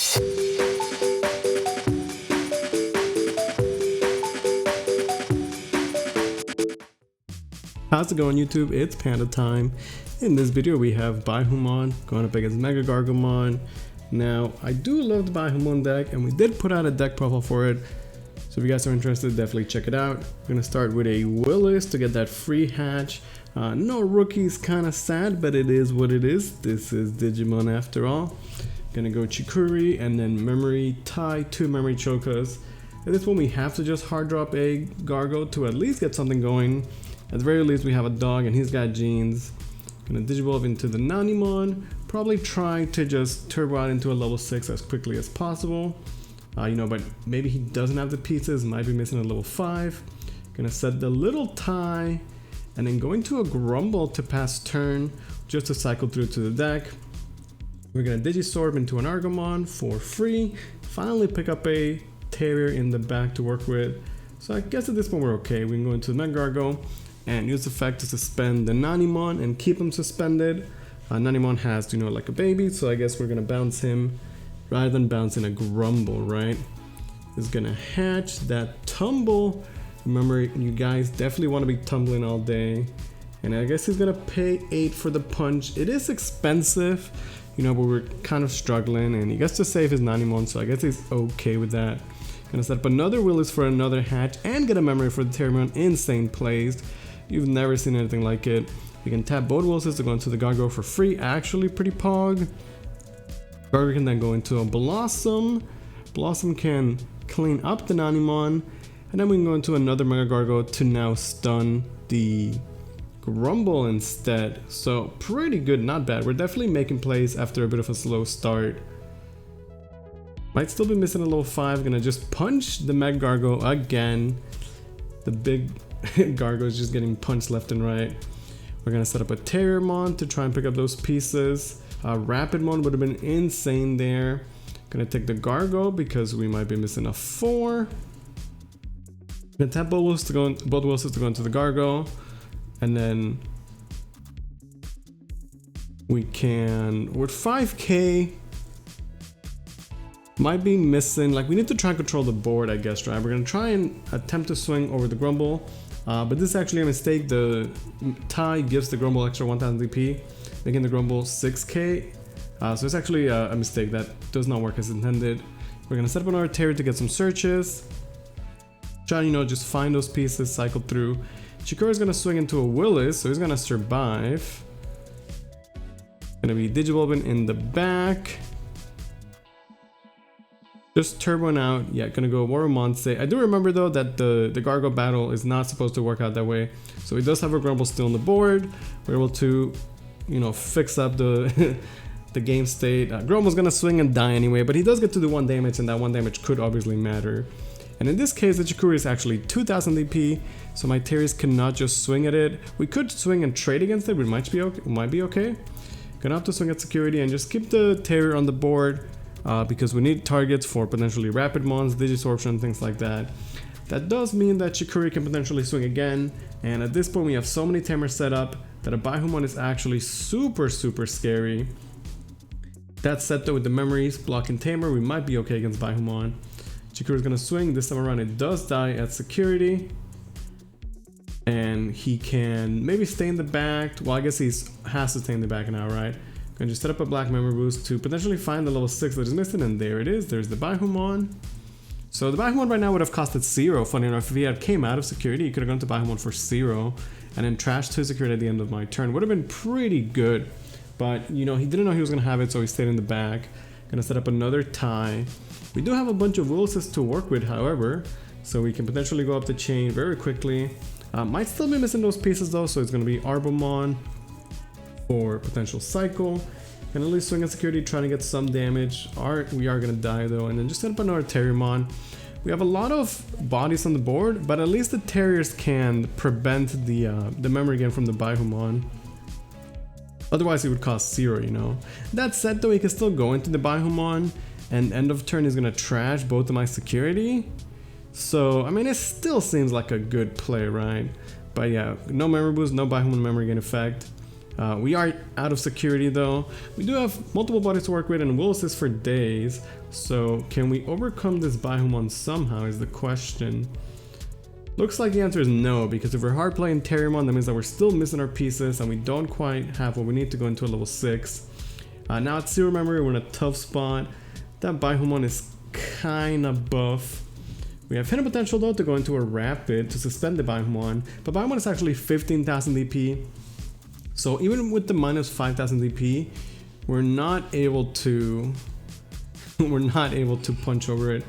How's it going, YouTube? It's Panda time. In this video we have Baihumon going up against MegaGargomon. Now I do love the Baihumon deck and we did put out a deck profile for it, so if you guys are interested, definitely check it out. We're gonna start with a Willis to get that free hatch. No rookies, kind of sad, but it is what it is. This is Digimon after all. Gonna go Chikuri and then memory tie, 2 memory chokas. At this one we have to just hard drop a Gargo to at least get something going. At the very least we have a dog and he's got genes. Gonna Digivolve into the Nanimon. Probably try to just turbo out into a level 6 as quickly as possible. But maybe he doesn't have the pieces, might be missing a level 5. Gonna set the little tie and then going to a Grumble to pass turn just to cycle through to the deck. We're gonna Digisorb into an Argomon for free. Finally pick up a Terrier in the back to work with. So I guess at this point we're okay. We can go into the MegaGargo and use the effect to suspend the Nanimon and keep him suspended. Nanimon has, like a baby, so I guess we're gonna bounce him rather than bouncing a Grumble, right? He's gonna hatch that Tumble. Remember, you guys definitely want to be tumbling all day. And I guess he's gonna pay 8 for the punch. It is expensive, but we're kind of struggling, and he gets to save his Nanimon, so I guess he's okay with that. Gonna set up another Willis for another hatch and get a memory for the Terriermon. Insane plays. You've never seen anything like it. We can tap both Willises to go into the Gargo for free. Actually pretty pog. Gargo can then go into a Blossom. Blossom can clean up the Nanimon. And then we can go into another MegaGargo to now stun the Grumble instead. So pretty good, not bad. We're definitely making plays after a bit of a slow start. Might still be missing a level 5. Gonna just punch the MegaGargo again. The big Gargo is just getting punched left and right. We're gonna set up a Terriermon to try and pick up those pieces. Rapidmon would have been insane there. Gonna take the Gargo because we might be missing a 4. Gonna tap both Willises to go into the Gargo, and then we can with 5k. Might be missing, we need to try and control the board, I guess, right? We're gonna try and attempt to swing over the Grumble, but this is actually a mistake. The tie gives the Grumble extra 1000 DP, making the Grumble 6k. So it's actually a mistake that does not work as intended. We're gonna set up another Terrier to get some searches. Try to, just find those pieces, cycle through. Chikura is gonna swing into a Willis, so he's gonna survive. Gonna be Digivolving in the back. Just turboing out. Yeah, gonna go Warumonse. I do remember though that the Gargo battle is not supposed to work out that way. So he does have a Grumble still on the board. We're able to, fix up the the game state. Grumble's gonna swing and die anyway, but he does get to do 1 damage, and that 1 damage could obviously matter. And in this case, the Chikuri is actually 2000 DP, so my Terriers cannot just swing at it. We could swing and trade against it, but it might be okay. Gonna have to swing at security and just keep the Terrier on the board. Because we need targets for potentially Rapidmons, Digisorption, things like that. That does mean that Chikuri can potentially swing again, and at this point we have so many Tamers set up that a Baihumon is actually super scary. That said though, with the memories, blocking Tamer, we might be okay against Baihumon. Chikuri is gonna swing. This time around it does die at security. And he can maybe stay in the back. Well, I guess he has to stay in the back now, right? Gonna just set up a black memory boost to potentially find the level 6 that is missing, and there it is. There's the Baihumon. So the Baihumon right now would have costed 0. Funny enough, if he had came out of security, he could have gone to Baihumon for 0 and then trashed his security at the end of my turn. Would have been pretty good, but he didn't know he was gonna have it, so he stayed in the back. Gonna set up another tie. We do have a bunch of Willises to work with, however, so we can potentially go up the chain very quickly. Might still be missing those pieces though, so it's gonna be Arbomon for potential cycle. Can at least swing at security, trying to get some damage. We are gonna die though, and then just set up another Terriermon. We have a lot of bodies on the board, but at least the Terriers can prevent the memory gain from the Baihumon. Otherwise it would cost 0, That said though, he can still go into the Baihumon, and end of turn is gonna trash both of my security. So I mean, it still seems like a good play, right? But yeah, no memory boost, no Baihumon memory gain effect. We are out of security though. We do have multiple bodies to work with and will assist for days. So can we overcome this Baihumon somehow is the question. Looks like the answer is no, because if we're hard playing Terriermon, that means that we're still missing our pieces and we don't quite have what we need to go into a level 6. Now at 0 memory, we're in a tough spot. That Baihumon is kinda buff. We have hidden potential though to go into a rapid to suspend the Baihumon, but Baihumon is actually 15,000 DP. So even with the minus 5,000 DP, we're not able to punch over it.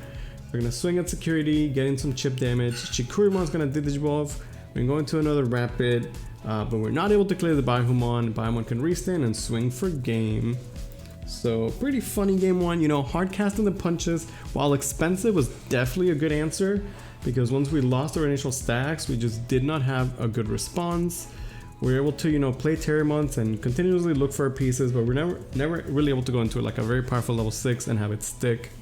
We're gonna swing at security, getting some chip damage. Chikurimon's gonna Digivolve. We're gonna go into another rapid, but we're not able to clear the Baihumon. Baihumon can restand and swing for game. So pretty funny game one, you know, hard casting the punches, while expensive, was definitely a good answer, because once we lost our initial stacks, we just did not have a good response. We were able to, you know, play Terriermons and continuously look for our pieces, but we're never really able to go into like a very powerful level 6 and have it stick.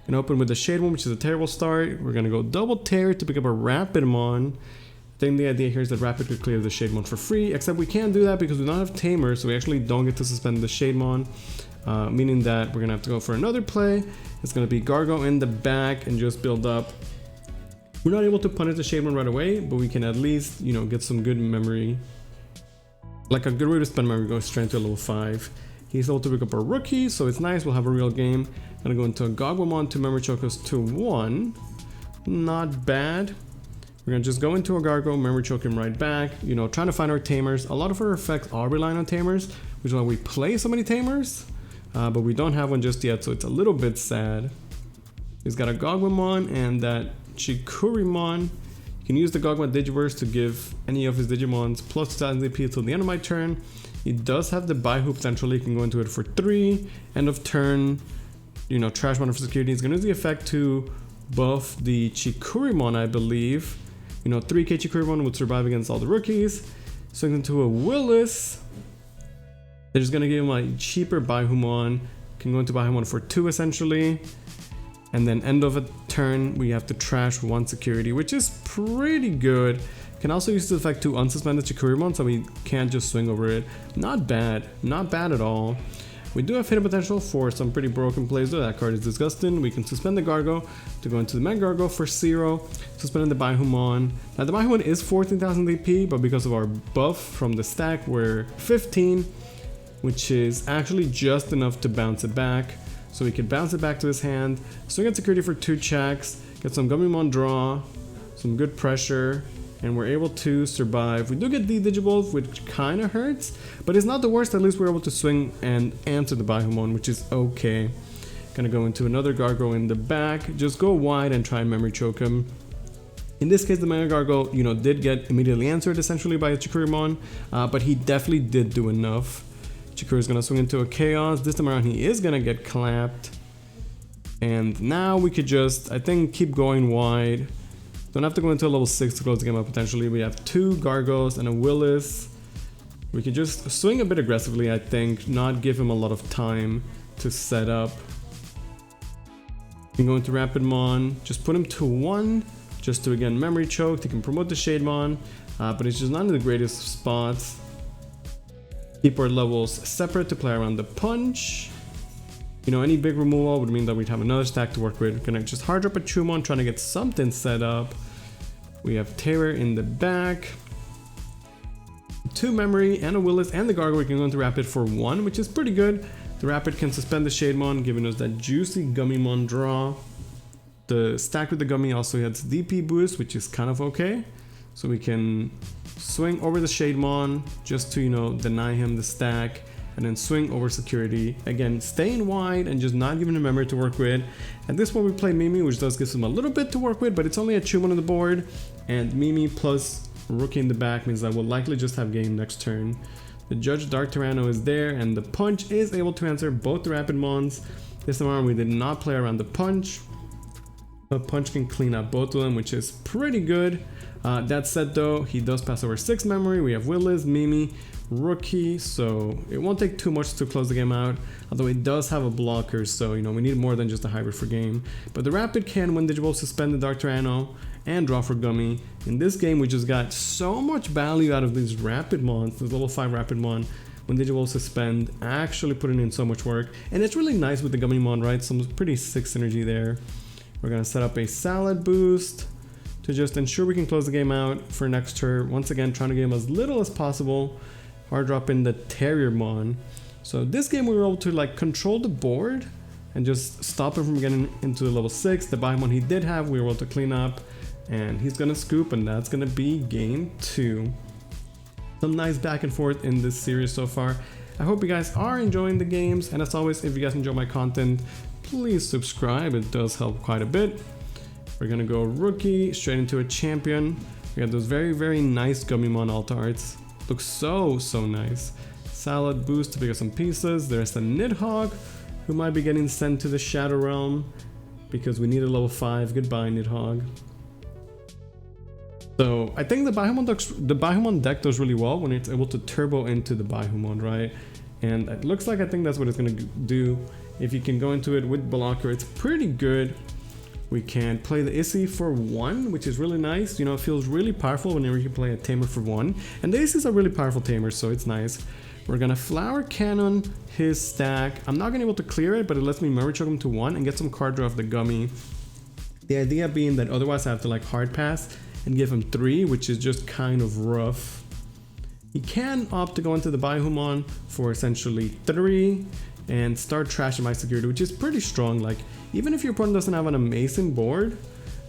And open with the Shademon, which is a terrible start. We're gonna go double Terror to pick up a Rapidmon. I think the idea here is that Rapid could clear the Shademon for free, except we can't do that because we don't have Tamer, so we actually don't get to suspend the Shademon. Meaning that we're gonna have to go for another play. It's gonna be Gargo in the back and just build up. We're not able to punish the Shademon right away, but we can at least, you know, get some good memory. Like a good way to spend memory, go straight to level 5. He's able to pick up a rookie, so it's nice, we'll have a real game. Gonna go into a Gogwamon to memory choke us to 1. Not bad. We're gonna just go into a Gargo, memory choke him right back, you know, trying to find our Tamers. A lot of our effects are relying on Tamers, which is why we play so many Tamers. But we don't have one just yet, so it's a little bit sad. He's got a Gogwamon and that Chikurimon. You can use the Gogwamon Digiverse to give any of his Digimons plus 2000 DP till the end of my turn. He does have the Baihu potentially, you can go into it for 3. End of turn, you know, trash one for security. He's gonna use the effect to buff the Chikurimon, I believe. You know, 3k Chikurimon would survive against all the rookies. Swings into a Willis. They're just gonna give him a cheaper Baihumon. Can go into Baihumon for 2 essentially. And then end of a turn, we have to trash 1 security, which is pretty good. Can also use the effect to unsuspend the Chikurimon so we can't just swing over it. Not bad at all. We do have hidden potential for some pretty broken plays though. That card is disgusting. We can suspend the Gargo to go into the MegaGargomon for 0. Suspending the Baihumon. Now the Baihumon is 14,000 DP, but because of our buff from the stack, we're 15. Which is actually just enough to bounce it back. So we can bounce it back to his hand, swing at security for 2 checks, get some Gummymon draw, some good pressure, and we're able to survive. We do get the Digivolve, which kind of hurts, but it's not the worst. At least we're able to swing and answer the Baihumon, which is okay. Gonna go into another Gargo in the back, just go wide and try and memory choke him. In this case, the MegaGargomon, you know, did get immediately answered essentially by a Chikurimon, but he definitely did do enough. Chikuru is gonna swing into a Chaos. This time around, he is gonna get clapped. And now we could just, I think, keep going wide. Don't have to go into a level 6 to close the game up potentially. We have 2 Gargos and a Willis. We can just swing a bit aggressively, I think, not give him a lot of time to set up. We can go into Rapidmon, just put him to 1, just to again memory choke. He can promote the Shademon, but it's just not in the greatest spots. Keep our levels separate to play around the punch. You know, any big removal would mean that we'd have another stack to work with. Gonna just hard drop a Chumon, trying to get something set up. We have Terror in the back. 2 memory and a Willis and the Gargo. We can go into Rapid for 1, which is pretty good. The Rapid can suspend the Shademon, giving us that juicy Gummymon draw. The stack with the Gummy also has DP boost, which is kind of okay. So we can swing over the Shademon just to, you know, deny him the stack, and then swing over security. Again, staying wide and just not giving him memory to work with. At this point we play Mimi, which does give him a little bit to work with, but it's only a Chumon on the board, and Mimi plus Rookie in the back means that we'll likely just have game next turn. The Judge Dark Tyranno is there, and the punch is able to answer both the Rapidmons. This time around we did not play around the punch. A punch can clean up both of them, which is pretty good. That said though, he does pass over 6 memory. We have Willis, Mimi, Rookie, so it won't take too much to close the game out. Although it does have a blocker, so you know we need more than just a hybrid for game. But the Rapid can win Digivolve, suspend the Dark Tyranno, and draw for Gummy. In this game, we just got so much value out of these Rapidmons, this level 5 Rapidmon. When Digivolve suspend, actually putting in so much work. And it's really nice with the Gummymon, right? Some pretty sick synergy there. We're gonna set up a Salad Boost to just ensure we can close the game out for next turn. Once again, trying to get him as little as possible. Hard drop in the Terriermon. So this game we were able to like control the board and just stop him from getting into the level 6. The Baihumon he did have, we were able to clean up, and he's gonna scoop, and that's gonna be game 2. Some nice back and forth in this series so far. I hope you guys are enjoying the games, and as always, if you guys enjoy my content, please subscribe. It does help quite a bit. We're gonna go Rookie straight into a Champion. We have those very nice Gummymon alt arts. Looks so nice. Salad Boost to pick up some pieces. There's the Nidhogg, who might be getting sent to the Shadow Realm because we need a level 5. Goodbye, Nidhogg. So I think the Baihumon deck does really well when it's able to turbo into the Baihumon, right? And it looks like I think that's what it's gonna do. If you can go into it with blocker, it's pretty good. We can play the Issy for 1, which is really nice. You know, it feels really powerful whenever you play a tamer for 1. And the Issy's a really powerful tamer, so it's nice. We're gonna Flower Cannon his stack. I'm not gonna be able to clear it, but it lets me memory choke him to 1 and get some card draw off the Gummy. The idea being that otherwise I have to like hard pass and give him 3, which is just kind of rough. He can opt to go into the Baihumon for essentially 3 and start trashing my security, which is pretty strong. Like, even if your opponent doesn't have an amazing board,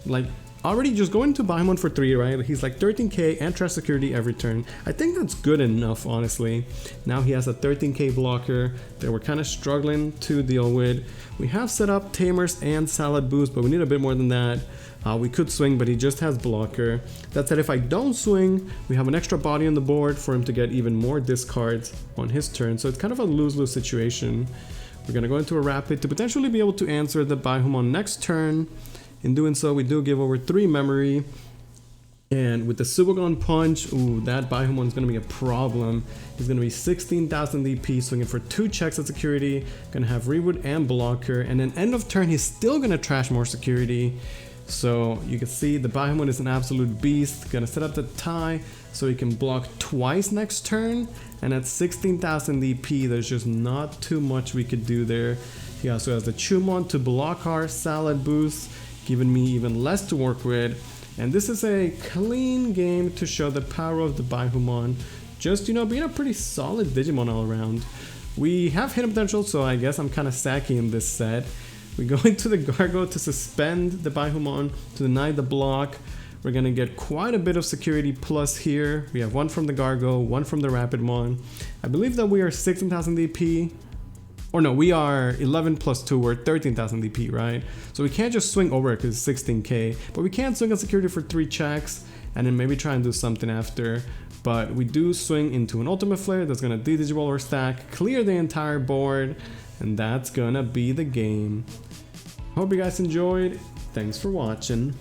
like already just going to Baihumon for 3, right? He's like 13k and trash security every turn. I think that's good enough, honestly. Now he has a 13k blocker that we're kind of struggling to deal with. We have set up Tamers and Salad Boost, but we need a bit more than that. We could swing, but he just has blocker. That said, if I don't swing, we have an extra body on the board for him to get even more discards on his turn. So it's kind of a lose-lose situation. We're going to go into a Rapid to potentially be able to answer the Baihumon next turn. In doing so, we do give over 3 memory. And with the Subogon Punch, ooh, that Baihumon is going to be a problem. He's going to be 16,000 DP, swinging for 2 checks at security. Going to have Reboot and blocker. And then end of turn, he's still going to trash more security. So you can see the Baihumon is an absolute beast. Gonna set up the tie so he can block twice next turn. And at 16,000 DP, there's just not too much we could do there. He also has the Chumon to block our Salad Boost, giving me even less to work with. And this is a clean game to show the power of the Baihumon. Just, you know, being a pretty solid Digimon all around. We have hidden potential, so I guess I'm kind of sacky in this set. We go into the Gargo to suspend the Baihumon, to deny the block. We're going to get quite a bit of security plus here. We have 1 from the Gargo, 1 from the Rapidmon. I believe that we are 16,000 DP. Or no, we are 11 plus 2, we're 13,000 DP, right? So we can't just swing over it because it's 16k. But we can swing on security for 3 checks and then maybe try and do something after. But we do swing into an Ultimate Flare that's going to de-Digivolve our stack, clear the entire board, and that's going to be the game. Hope you guys enjoyed. Thanks for watching.